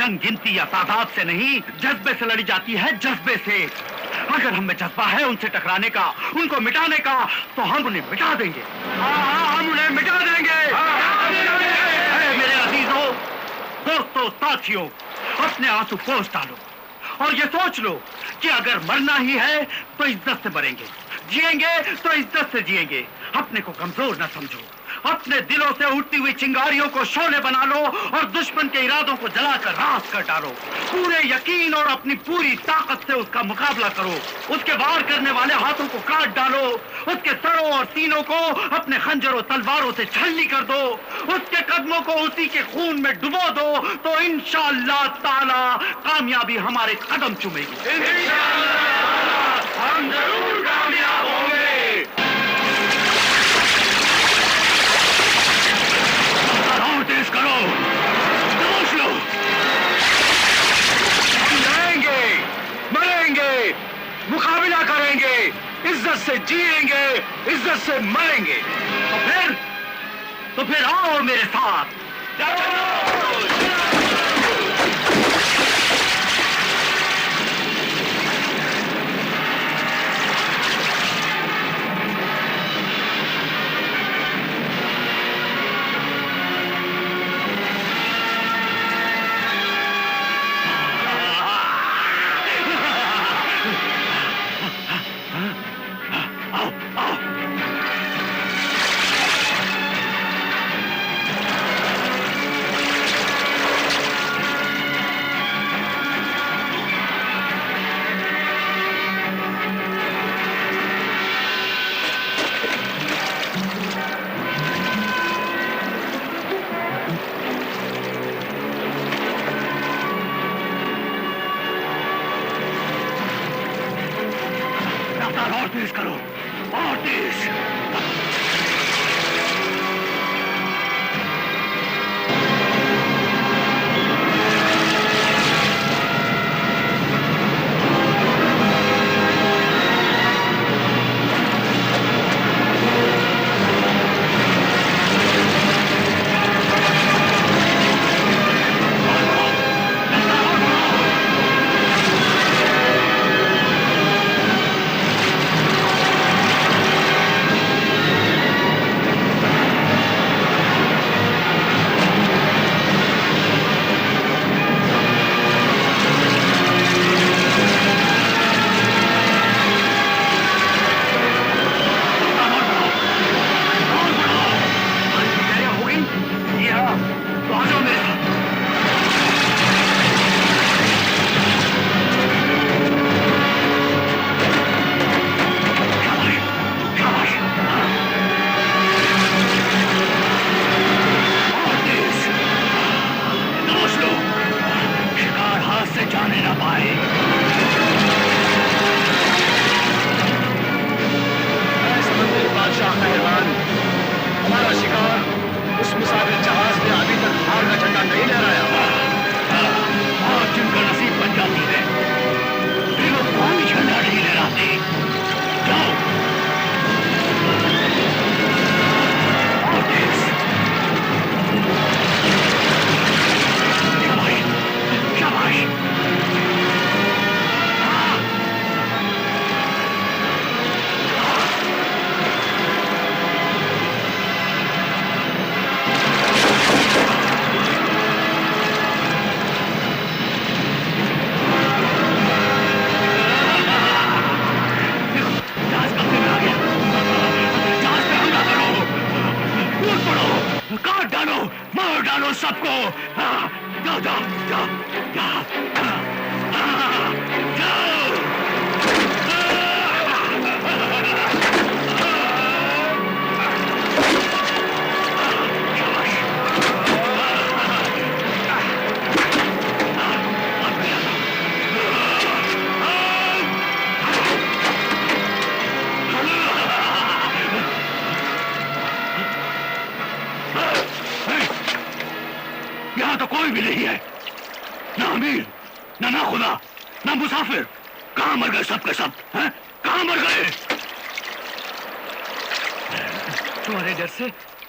जंग गिनती या तादाद से नहीं, जज्बे से लड़ी जाती है, जज्बे से। अगर हमें जज्बा है उनसे टकराने का, उनको मिटाने का, तो हम उन्हें मिटा देंगे। हम उन्हें मिटा देंगे। मेरे अजीजों, दोस्तों, साथियों, अपने आंसू पोंछ डालो और ये सोच लो कि अगर मरना ही है तो इज्जत से मरेंगे, जिएंगे तो इज्जत से जिएंगे। अपने को कमजोर न समझो, अपने दिलों से उठती हुई चिंगारियों को शोले बना लो और दुश्मन के इरादों को जलाकर राख कर डालो। पूरे यकीन और अपनी पूरी ताकत से उसका मुकाबला करो। उसके वार करने वाले हाथों को काट डालो, उसके सरों और सीनों को अपने खंजरों तलवारों से छलनी कर दो, उसके कदमों को उसी के खून में डुबो दो, तो इंशाअल्लाह ताला कामयाबी हमारे कदम चूमेगी। हम जरूर कामयाब होंगे। तेज करो, दबोच लो। हम रहेंगे, मरेंगे, मुकाबला करेंगे, इज्जत से जिएंगे, इज्जत से मरेंगे। तो फिर आओ मेरे साथ। और तेज करो, और तेज।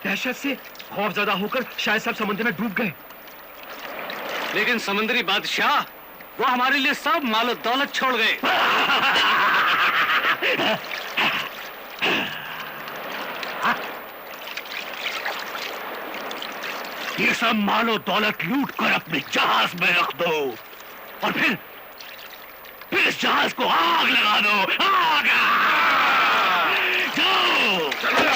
दहशत से खौफजदा होकर शायद सब समुद्र में डूब गए। लेकिन समुद्री बादशाह वो हमारे लिए सब मालो दौलत छोड़ गए। ये सब मालो दौलत लूट कर अपने जहाज में रख दो और फिर इस जहाज को आग लगा दो। आग! जाओ! चलो!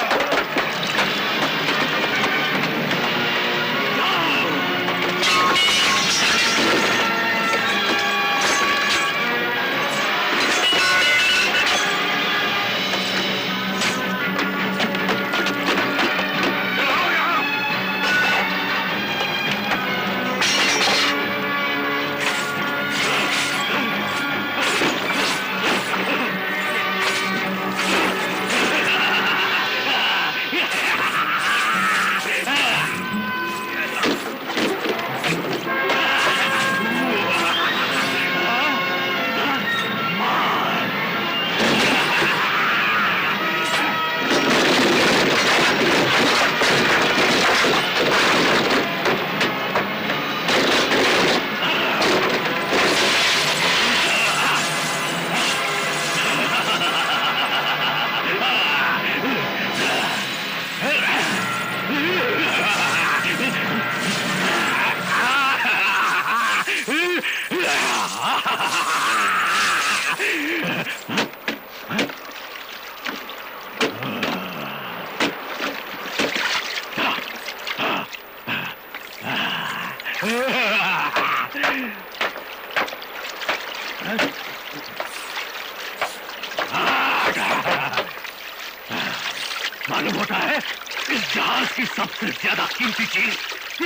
मालूम होता है इस जहाज की सबसे ज्यादा कीमती चीज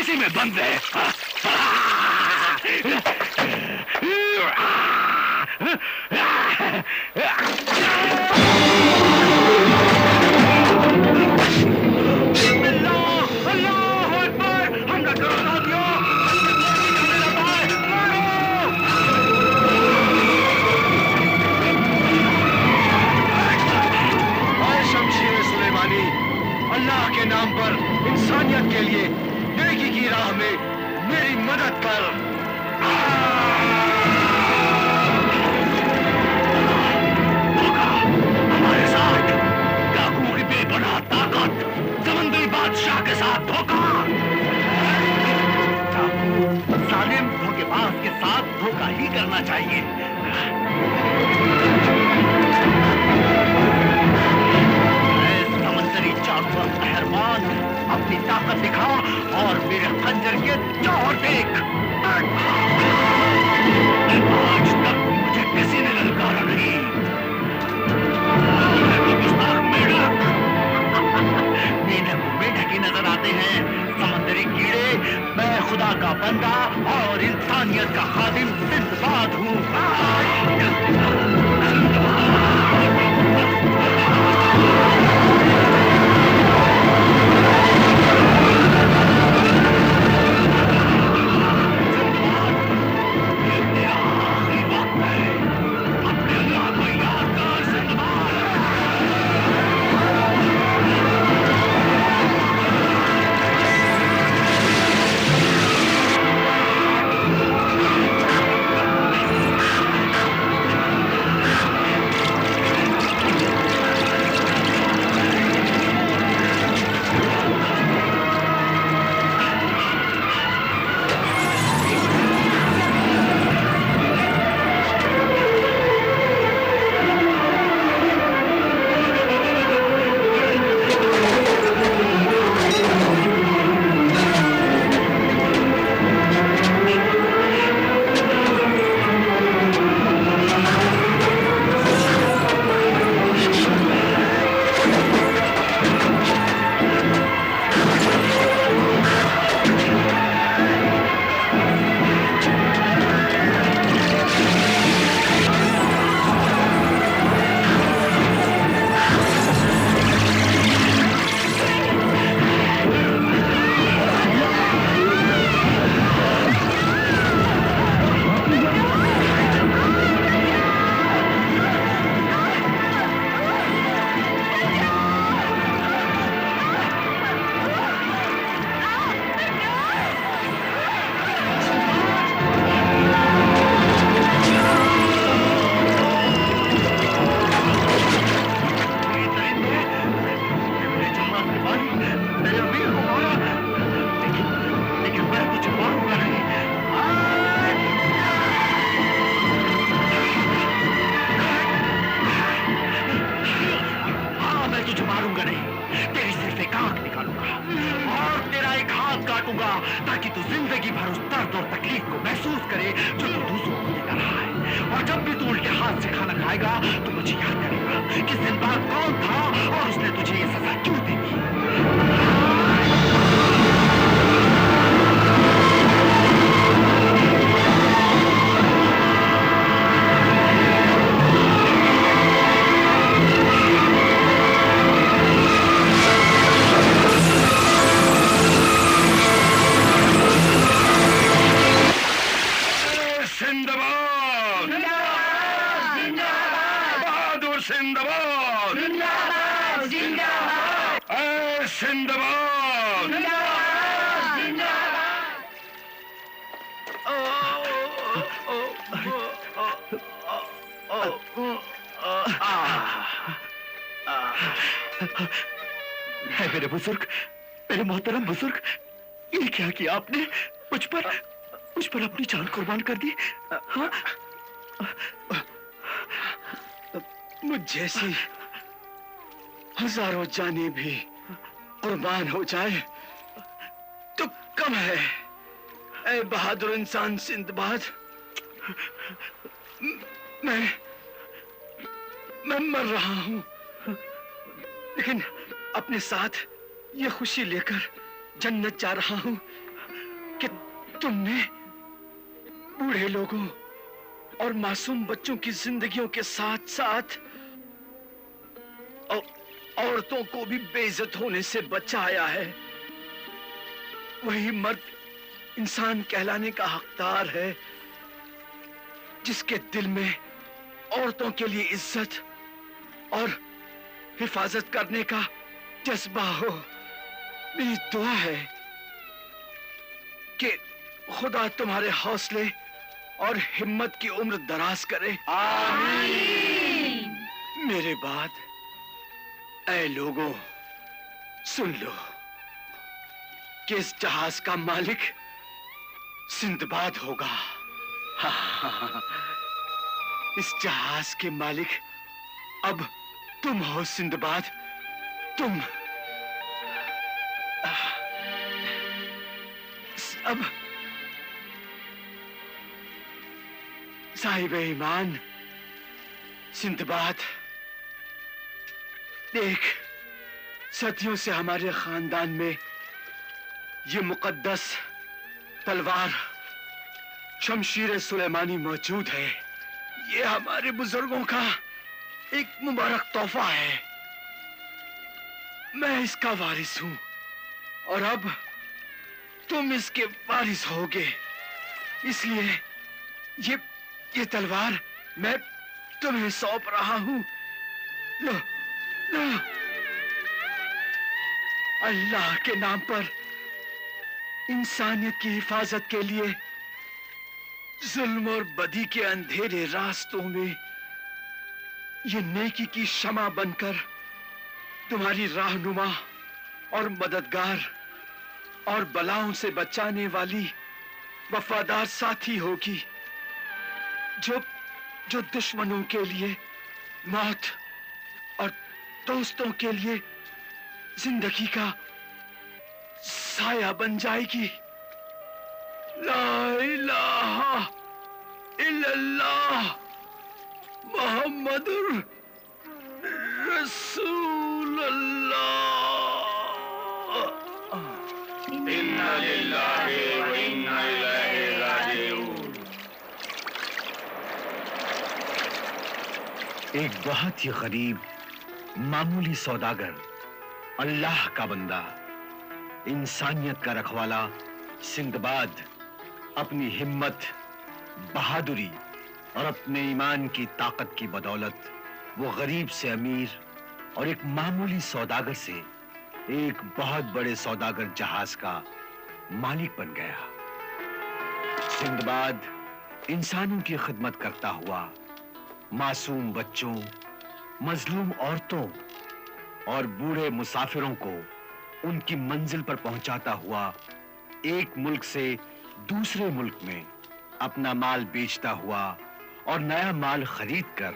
इसी में बंद है। अल्लाह के नाम पर इंसानियत के लिए नेकी की राह में मेरी मदद कर। हमारे साथ डाकुओं की बेपनाह ताकत, समंदरी बादशाह के साथ धोखा। डाकू जालिम धोखेबाज के साथ धोखा ही करना चाहिए। जानवर मेहरबान, अपनी ताकत दिखा और मेरे खंजर के जोर देख। आज तक मुझे किसी ने ललकारा नहीं। मेढक मेढक ही नजर आते हैं, समंदरी कीड़े। मैं खुदा का बंदा और इंसानियत का खादिम सिंदबाद हूँ। करे जो तू दूसरों को देता रहा है। और जब भी तू उनके हाथ से खाना खाएगा तो मुझे याद करेगा कि सिंदबाद कौन था और उसने तुझे ये सजा क्यों दी थी। सिंदबाद बहादुर सिंदबाद सिंदबाद है मेरे बुजुर्ग, मेरे मोहतरम बुजुर्ग, ये क्या किया आपने? मुझ पर अपनी जान कुर्बान कर दी। हाँ? मुझ जैसी हजारों जानें भी कुर्बान हो जाए तो कम है। ऐ बहादुर इंसान सिंदबाद, मैं मर रहा हूं, लेकिन अपने साथ ये खुशी लेकर जन्नत जा रहा हूं कि तुमने बूढ़े लोगों और मासूम बच्चों की जिंदगियों के साथ साथ औरतों को भी बेइज्जत होने से बचाया है। वही मर्द इंसान कहलाने का हकदार है जिसके दिल में औरतों के लिए इज्जत और हिफाजत करने का जज्बा हो। मेरी दुआ है कि खुदा तुम्हारे हौसले और हिम्मत की उम्र दराज करे। आमीन। मेरे बाद ऐ लोगों, सुन लो कि इस जहाज का मालिक सिंदबाद होगा। हाँ, इस जहाज के मालिक अब तुम हो सिंदबाद, तुम। अब साहिब ईमान सिंदबाद, देख, सदियों से हमारे खानदान में ये मुकद्दस तलवार शमशीर सुलेमानी मौजूद है। ये हमारे बुजुर्गों का एक मुबारक तोहफा है। मैं इसका वारिस हूं और अब तुम इसके वारिस होगे। इसलिए ये तलवार मैं तुम्हें सौंप रहा हूं। लो, लो। अल्लाह के नाम पर इंसानियत की हिफाजत के लिए जुल्म और बदी के अंधेरे रास्तों में ये नेकी की शमा बनकर तुम्हारी राहनुमा और मददगार और बलाओं से बचाने वाली वफादार साथी होगी, जो दुश्मनों के लिए मौत और दोस्तों के लिए जिंदगी का साया बन जाएगी। ला इलाहा इल्लल्लाह मुहम्मदुर रसूलुल्लाह। इन्ना लिल्लाहि व इन्ना इलैहि राजिऊन। एक बहुत ही गरीब मामूली सौदागर, अल्लाह का बंदा, इंसानियत का रखवाला सिंदबाद अपनी हिम्मत, बहादुरी और अपने ईमान की ताकत की बदौलत वो गरीब से अमीर और एक मामूली सौदागर से एक बहुत बड़े सौदागर जहाज का मालिक बन गया। सिंदबाद इंसानों की खिदमत करता हुआ मासूम बच्चों, मजलूम औरतों और बूढ़े मुसाफिरों को उनकी मंजिल पर पहुंचाता हुआ एक मुल्क से दूसरे मुल्क में अपना माल बेचता हुआ और नया माल खरीदकर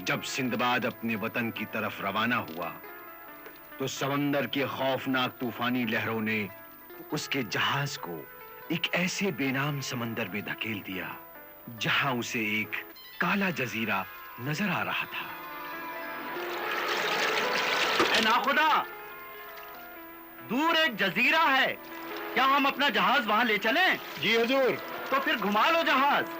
जब सिंदबाद अपने वतन की तरफ रवाना हुआ तो समंदर के खौफनाक तूफानी लहरों ने उसके जहाज को एक ऐसे बेनाम समंदर में धकेल दिया जहां उसे एक काला जजीरा नजर आ रहा था। ए नाखुदा, दूर एक जजीरा है, क्या हम अपना जहाज वहां ले चलें? जी हुजूर। तो फिर घुमा लो जहाज।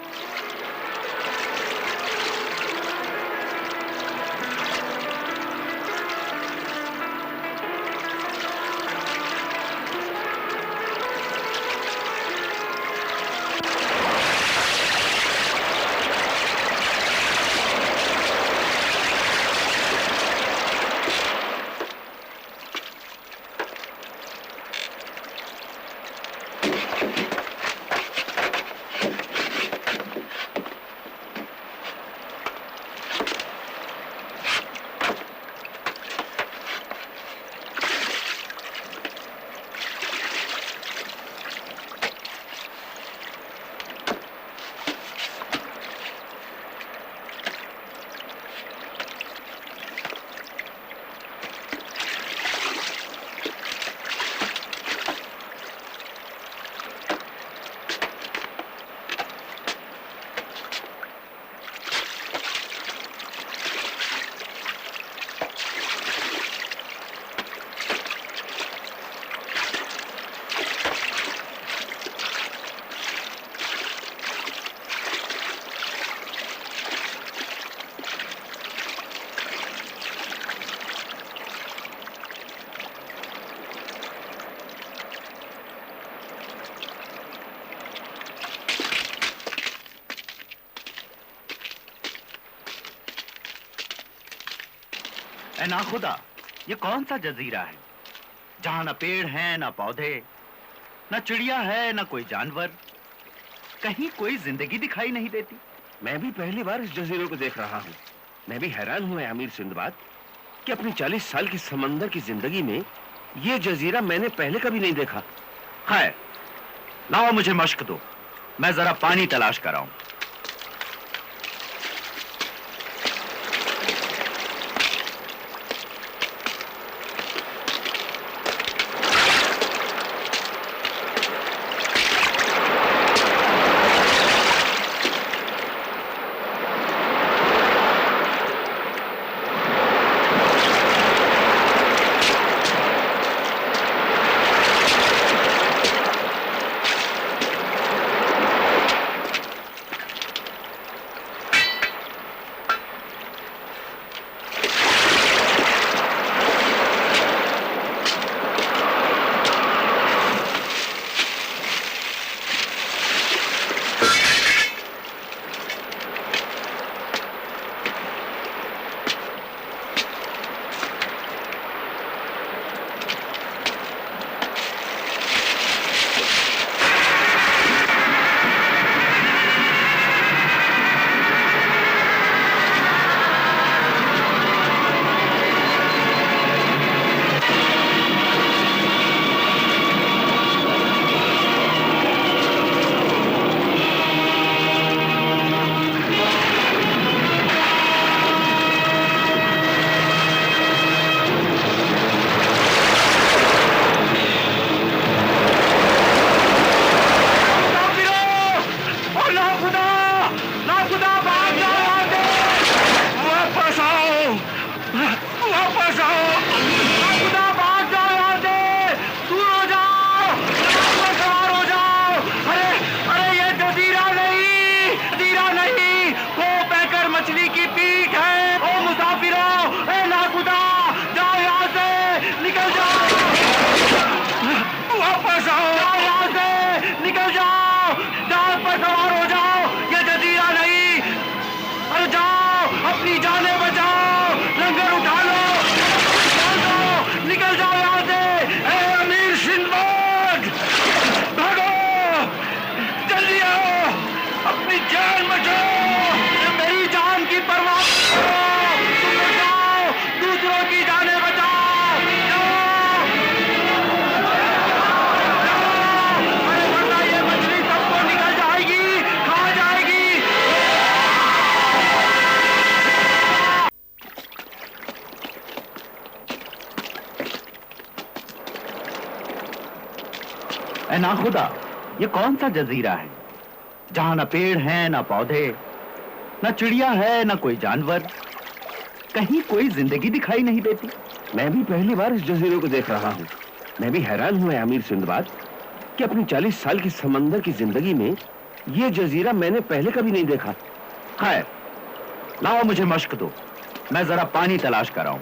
ए नाखुदा, ये कौन सा जजीरा है जहां न पेड़ हैं, न पौधे, न चिड़िया है, न कोई जानवर, कहीं कोई जिंदगी दिखाई नहीं देती। मैं भी पहली बार इस जजीरे को देख रहा हूँ। मैं भी हैरान हूँ अमीर सिंदबाद कि अपनी 40 साल की समंदर की जिंदगी में ये जजीरा मैंने पहले कभी नहीं देखा। है, लाओ मुझे मश्क दो, मैं जरा पानी तलाश कर आऊं। ए नाखुदा, ये कौन सा जजीरा है जहां ना पेड़ हैं ना पौधे, ना चिड़िया है ना कोई जानवर, कहीं कोई जिंदगी दिखाई नहीं देती। मैं भी पहली बार इस जजीरे को देख रहा हूँ। मैं भी हैरान हुआ अमीर सिंदबाद कि अपनी 40 साल की समंदर की जिंदगी में ये जजीरा मैंने पहले कभी नहीं देखा। खैर, लाओ मुझे मश्क दो, मैं जरा पानी तलाश कर आऊं।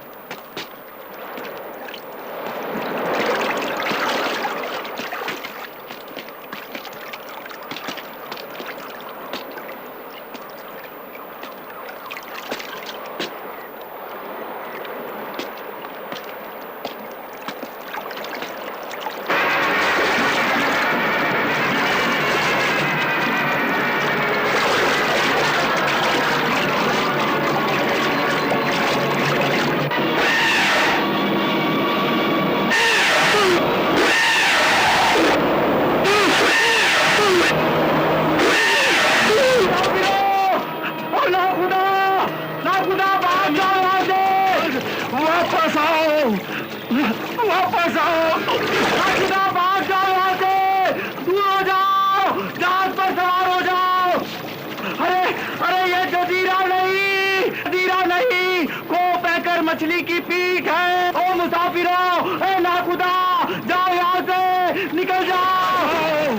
वापस आओ, वापस आओ, भाग जाओ यहाँ से, दूर हो जाओ, जहाज पर सवार हो जाओ। अरे अरे ये जजीरा नहीं, को पैकर मछली की पीठ है। ओ मुसाफिरों, ए नाखुदा, जाओ यहाँ से, निकल जाओ,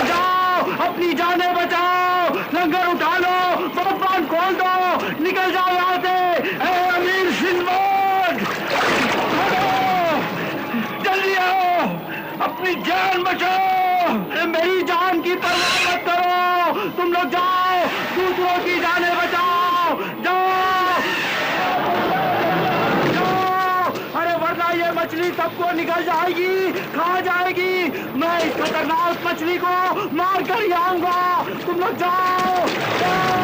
जाओ, अपनी जानें बचाओ, लंगर उठा लो, बांध खोल दो, निकल जाओ यहाँ से। ए अमीर सिंदबाद, जल्दी आओ, अपनी जान बचाओ, मेरी जान की परवाह मत करो, तुम लोग जाओ, दूसरों की जानें बचाओ, जाओ, जाओ। अरे वरना ये मछली सबको निकल जाएगी, खा जाएगी। मैं इस खतरनाक मछली को मार कर ही आऊंगा, तुम लोग जाओ, जाओ।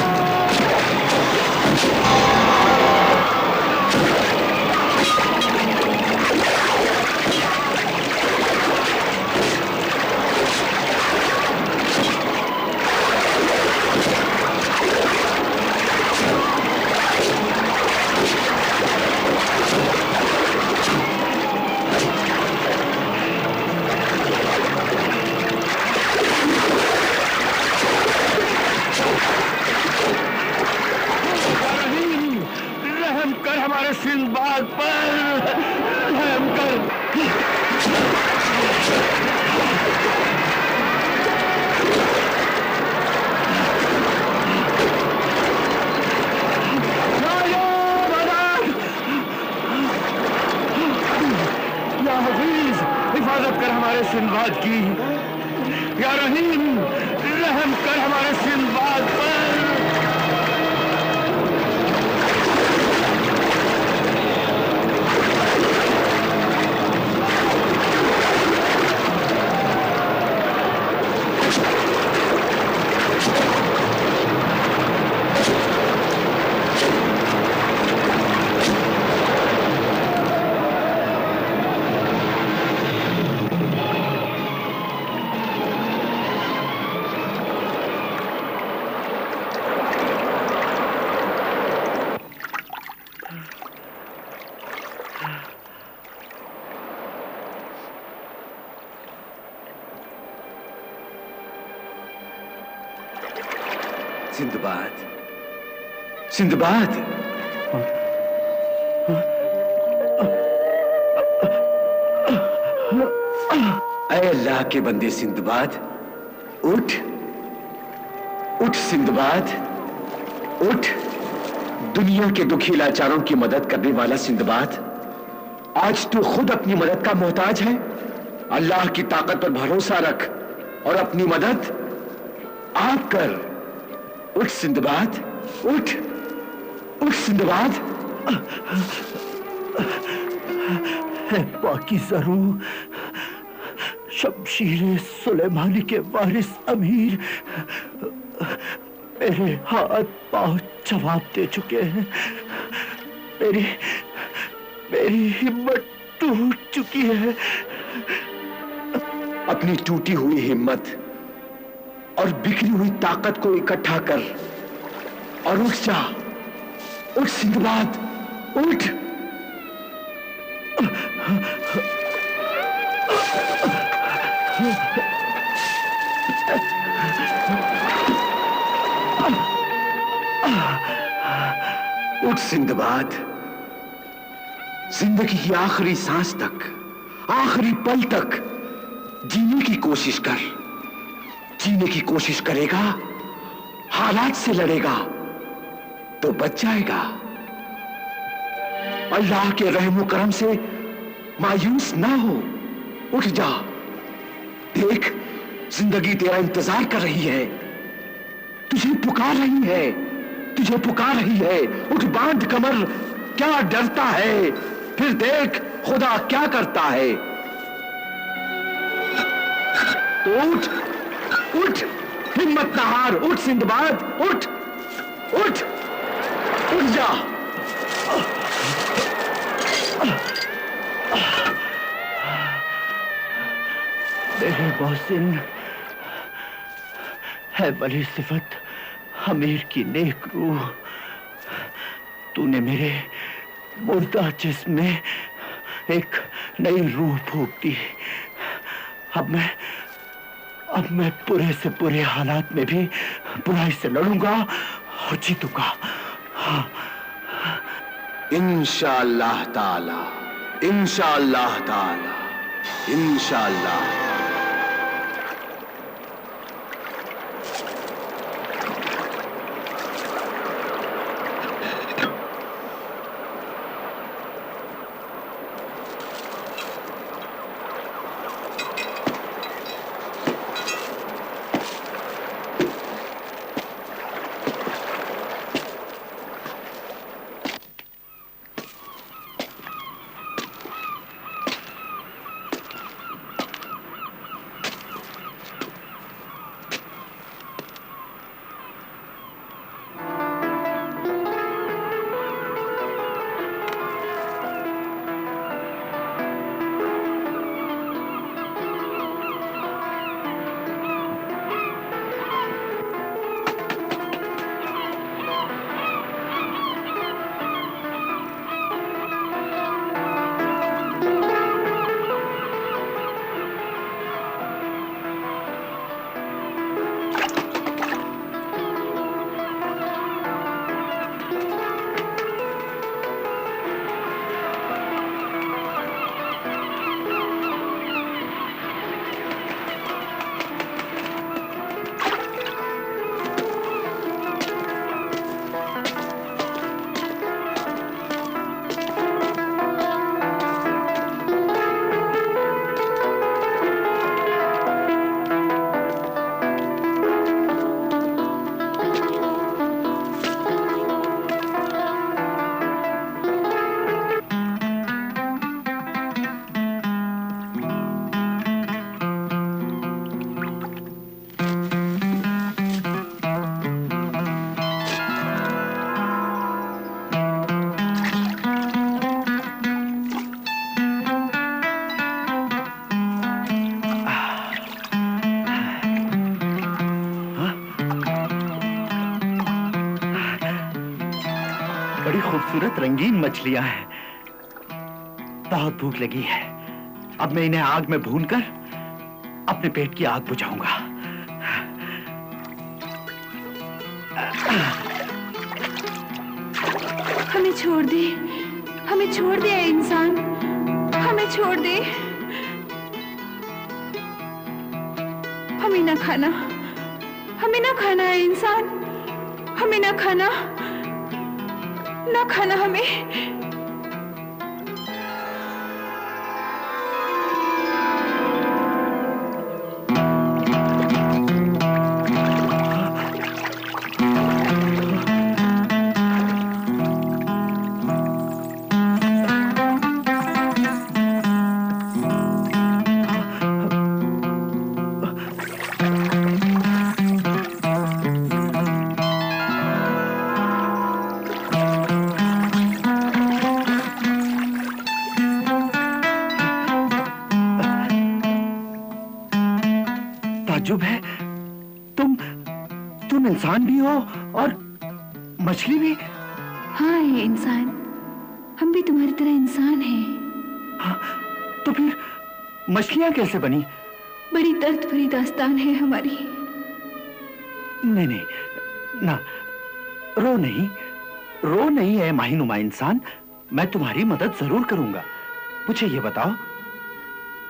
हमारे सिंदबाद पर रहम कर। या हफीज, हिफाजत कर हमारे सिंदबाद की। या रहीम, रहम कर हमारे सिंदबाद पर। सिंदबाद, सिंदबाद, ऐ अल्लाह के बंदे सिंदबाद, उठ, उठ सिंदबाद, उठ। दुनिया के दुखी लाचारों की मदद करने वाला सिंदबाद, आज तू खुद अपनी मदद का मोहताज है। अल्लाह की ताकत पर भरोसा रख और अपनी मदद आप कर। उठ सिंदबाद, उठ, उठ सिंदबाद। पाकीज़ा रूह, शमशीर सुलेमानी के वारिस अमीर, मेरे हाथ पांव जवाब दे चुके हैं। मेरी हिम्मत टूट चुकी है। अपनी टूटी हुई हिम्मत और बिखरी हुई ताकत को इकट्ठा कर और उठ जा। उठ सिंदबाद, उठ। उठ सिंदबाद, जिंदगी की आखिरी सांस तक, आखिरी पल तक जीने की कोशिश कर। जीने की कोशिश करेगा, हालात से लड़ेगा तो बच जाएगा। अल्लाह के रहम करम से मायूस ना हो, उठ जा। देख, जिंदगी तेरा इंतजार कर रही है, तुझे पुकार रही है, तुझे पुकार रही है। उठ, बांध कमर, क्या डरता है? फिर देख खुदा क्या करता है। तो उठ, उठ, हिम्मत ना हार। उठ सिंदबाद, उठ, उठ, उठ जा। मेरे मोहसिन है वली सिफत अमीर की नेक रूह, तूने मेरे मुर्दा जिस्म में एक नई रूह फूंक दी। अब मैं बुरे से बुरे हालात में भी बुराई से लड़ूंगा और जीतूंगा। इंशाअल्लाह ताला, इंशाअल्लाह ताला, इंशाअल्लाह। बड़ी खूबसूरत रंगीन मछलियां हैं। बहुत भूख लगी है, अब मैं इन्हें आग में भूनकर अपने पेट की आग बुझाऊंगा। हमें छोड़ दे, हमें छोड़ दे इंसान, हमें छोड़ दे। हमें ना खाना, हमें ना खाना है इंसान, हमें ना खाना, ना खाना हमें। ताज्जुब है, तुम इंसान भी हो और मछली भी। हाँ है इंसान, हम भी तुम्हारी तरह इंसान हैं। हाँ, तो फिर मछलियां कैसे बनी? बड़ी दर्द भरी दास्तान है हमारी। नहीं नहीं, ना रो नहीं, रो नहीं है माहिनुमा इंसान, मैं तुम्हारी मदद जरूर करूंगा। मुझे ये बताओ,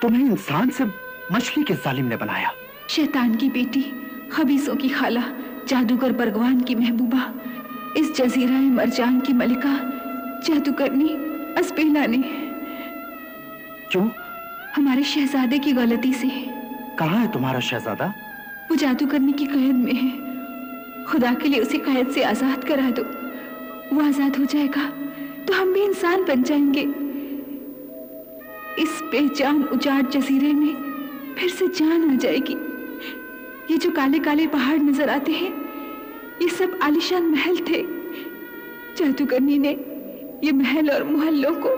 तुम्हें इंसान से मछली किस जालिम ने बनाया? शैतान की बेटी, खबीसों की खाला, जादूगर बरगवान की महबूबा, इस जजीरा मरजान की मलिका, जादूगरनी अस्बेला ने। क्यों? हमारे शहजादे की गलती से। कहाँ है तुम्हारा शहजादा? वो जादूगरनी की कैद में है। खुदा के लिए उसे कैद से आजाद करा दो। वो आजाद हो जाएगा तो हम भी इंसान बन जाएंगे। इस बेजान उजाड़ जजीरे में फिर से जान आ जाएगी। ये जो काले काले पहाड़ नजर आते हैं, ये सब आलीशान महल थे। जादूगरनी ने ये महल और मोहल्लों को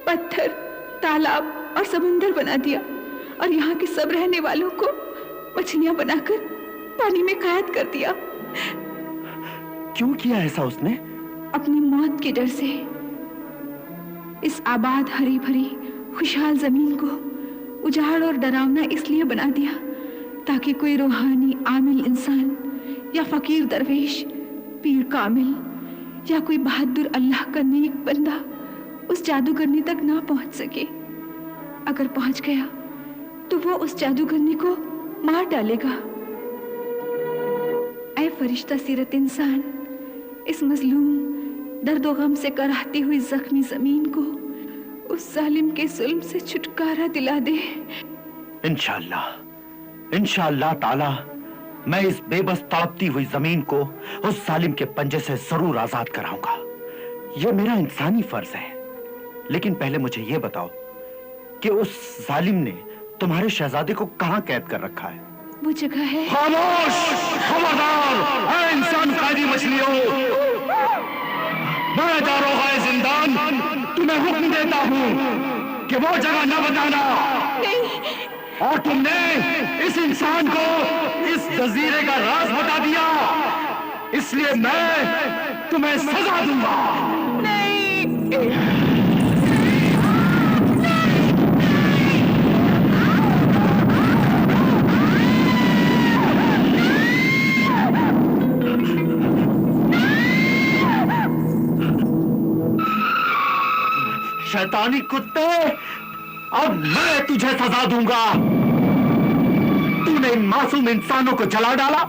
पत्थर, तालाब और समुंदर बना दिया और यहाँ के सब रहने वालों को मछलियां बनाकर पानी में कैद कर दिया। क्यों किया ऐसा उसने? अपनी मौत के डर से। इस आबाद हरी भरी खुशहाल जमीन को उजाड़ और डरावना इसलिए बना दिया ताकि कोई रूहानी आमिल इंसान या फकीर दरवेश, पीर कामिल या कोई बहादुर अल्लाह का नेक बंदा उस जादूगरनी तक ना पहुंच सके। अगर पहुंच गया तो वो उस जादूगरनी को मार डालेगा। ऐ फरिश्ता सीरत इंसान, इस मजलूम दर्द और गम से कराहती हुई जख्मी जमीन को उस जालिम के जुल्म से छुटकारा दिला दे। इंशाअल्लाह, इंशाअल्लाह ताला मैं इस बेबस तड़पती हुई जमीन को उस जालिम के पंजे से जरूर आजाद कराऊंगा। यह मेरा इंसानी फर्ज है। लेकिन पहले मुझे यह बताओ कि उस जालिम ने तुम्हारे शहजादे को कहां कैद कर रखा है? वो जगह है। खामोश, खबरदार! ऐ इंसान कैदी मछलियों, मैं दारोगा जिंदान तुम्हें हुक्म देता हूँ कि वो जगह न बताना। नहीं। और तुमने इस इंसान को इस जजीरे का राज बता दिया, इसलिए मैं तुम्हें सजा दूंगा। नहीं। शैतानी कुत्ते, अब मैं तुझे सजा दूंगा। तूने इन मासूम इंसानों को जला डाला,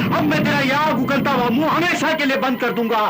अब मैं तेरा यह आग उगलता हुआ मुंह हमेशा के लिए बंद कर दूंगा।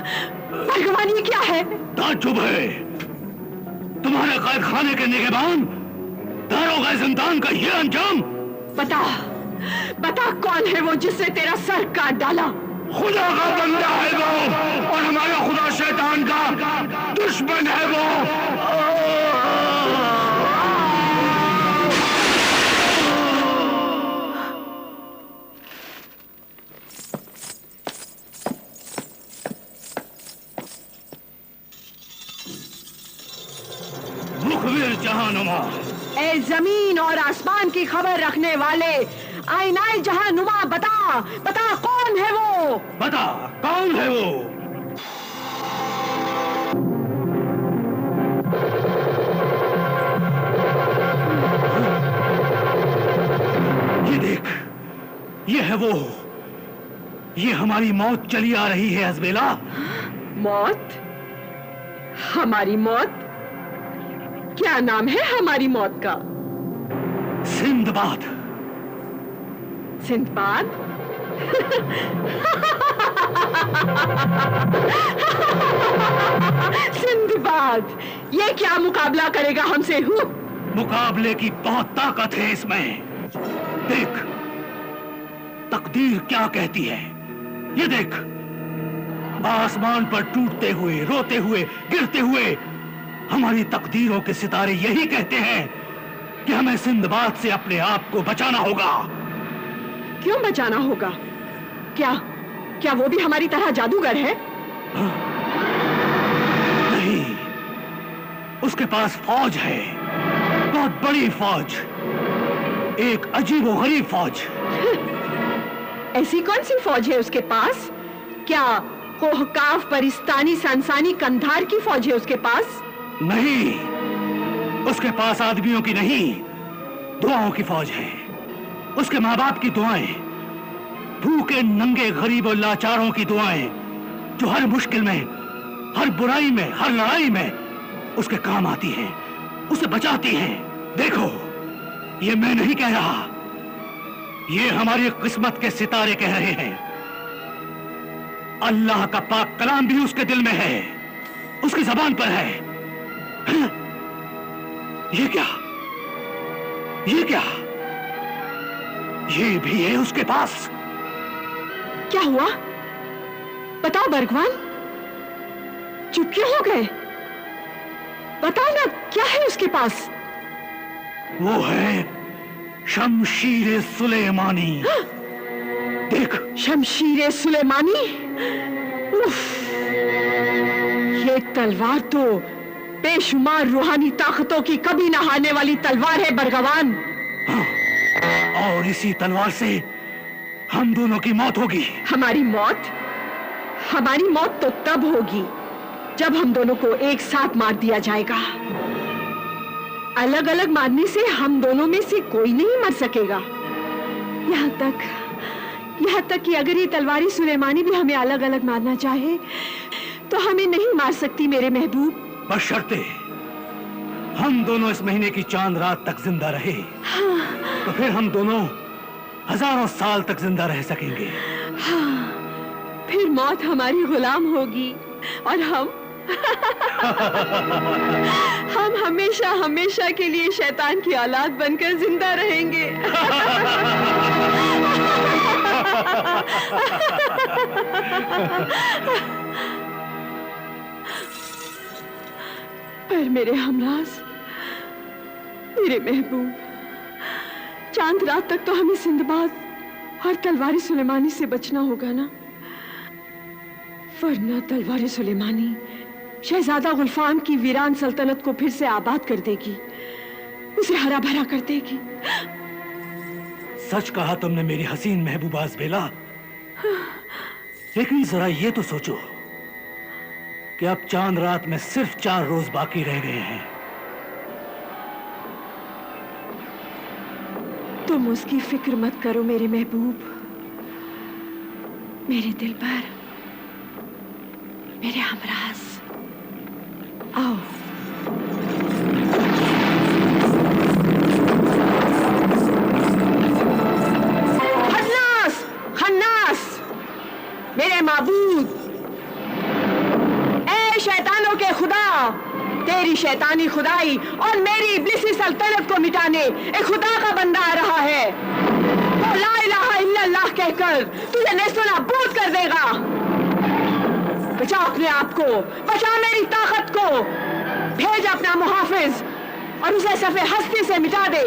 भगवान, ये क्या है? ताज्जुब है तुम्हारे कैद खाने के निगहबान दारोगा जिंदान का ये अंजाम। बता, बता कौन है वो जिसने तेरा सर काट डाला? खुदा का बंदा है वो, और हमारा खुदा शैतान का दुश्मन है वो। मुखबिर जहानुमा, ए जमीन और आसमान की खबर रखने वाले, आईनाए जहानुमा, बता, बता कौन है वो? बता कौन है वो? ये देख, ये है वो, ये हमारी मौत चली आ रही है अजबेला। मौत? हमारी मौत? क्या नाम है हमारी मौत का? सिंदबाद। सिंदबाद? सिंदबाद, ये क्या मुकाबला करेगा हमसे? मुकाबले की बहुत ताकत है इसमें। देख तकदीर क्या कहती है, ये देख। आसमान पर टूटते हुए, रोते हुए, गिरते हुए हमारी तकदीरों के सितारे यही कहते हैं कि हमें सिंदबाद से अपने आप को बचाना होगा। क्यों बचाना होगा? क्या वो भी हमारी तरह जादूगर है? नहीं, उसके पास फौज है, बहुत बड़ी फौज, एक अजीबोगरीब फौज। ऐसी कौन सी फौज है उसके पास? क्या कोहकाफ, परिस्तानी, संसानी, कंधार की फौज है उसके पास? नहीं, उसके पास आदमियों की नहीं, दुआओं की फौज है। उसके माँ बाप की दुआएं, भूखे नंगे गरीब और लाचारों की दुआएं, जो हर मुश्किल में, हर बुराई में, हर लड़ाई में उसके काम आती हैं, उसे बचाती हैं। देखो, ये मैं नहीं कह रहा, ये हमारी किस्मत के सितारे कह रहे हैं। अल्लाह का पाक कलाम भी उसके दिल में है, उसकी जबान पर है। ये क्या, ये क्या, ये भी है उसके पास। क्या हुआ? बताओ भगवान, चुप क्यों हो गए? बताओ ना, क्या है उसके पास? वो है शमशीर सुलेमानी। देख, शमशीर सुलेमानी? उफ, ये तलवार तो बेशुमार रूहानी ताकतों की कभी न हारने वाली तलवार है भगवान। हाँ, और इसी तलवार से हम दोनों की मौत होगी। हमारी मौत? हमारी मौत तो तब होगी जब हम दोनों को एक साथ मार दिया जाएगा। अलग अलग मारने से हम दोनों में से कोई नहीं मर सकेगा। यहाँ तक कि अगर ये तलवारी सुलेमानी भी हमें अलग अलग मारना चाहे तो हमें नहीं मार सकती मेरे महबूब। बशर्ते हम दोनों इस महीने की चांद रात तक जिंदा रहे। हाँ। तो फिर हम दोनों हजारों साल तक जिंदा रह सकेंगे। हाँ, फिर मौत हमारी गुलाम होगी और हम हमेशा हमेशा के लिए शैतान की औलाद बनकर जिंदा रहेंगे। पर मेरे हमराज, मेरे महबूब, चांद रात तक तो हमें सिंदबाद और तलवारी सुलेमानी से बचना होगा ना, वरना तलवारी सुलेमानी शहजादा गुलफाम की वीरान सल्तनत को फिर से आबाद कर देगी, उसे हरा भरा कर देगी। सच कहा तुमने मेरी हसीन महबूबा अज़बेला। लेकिन जरा ये तो सोचो कि अब चांद रात में सिर्फ 4 रोज बाकी रह गए हैं। तुम उसकी फिक्र मत करो मेरे महबूब, मेरे दिल पर, मेरे हमराज। आओ। खन्नास, खन्नास, मेरे माबूद, शैतानी खुदाई और मेरी इब्लिसी सल्तनत को मिटाने एक खुदा का बंदा आ रहा है। वो ला इलाहा इल्लल्लाह कहकर तुझे नेस्तनाबूद कर देगा। बचा अपने आप को, बचा मेरी ताकत को, भेज अपना मुहाफिज और उसे सफे हस्ती से मिटा दे।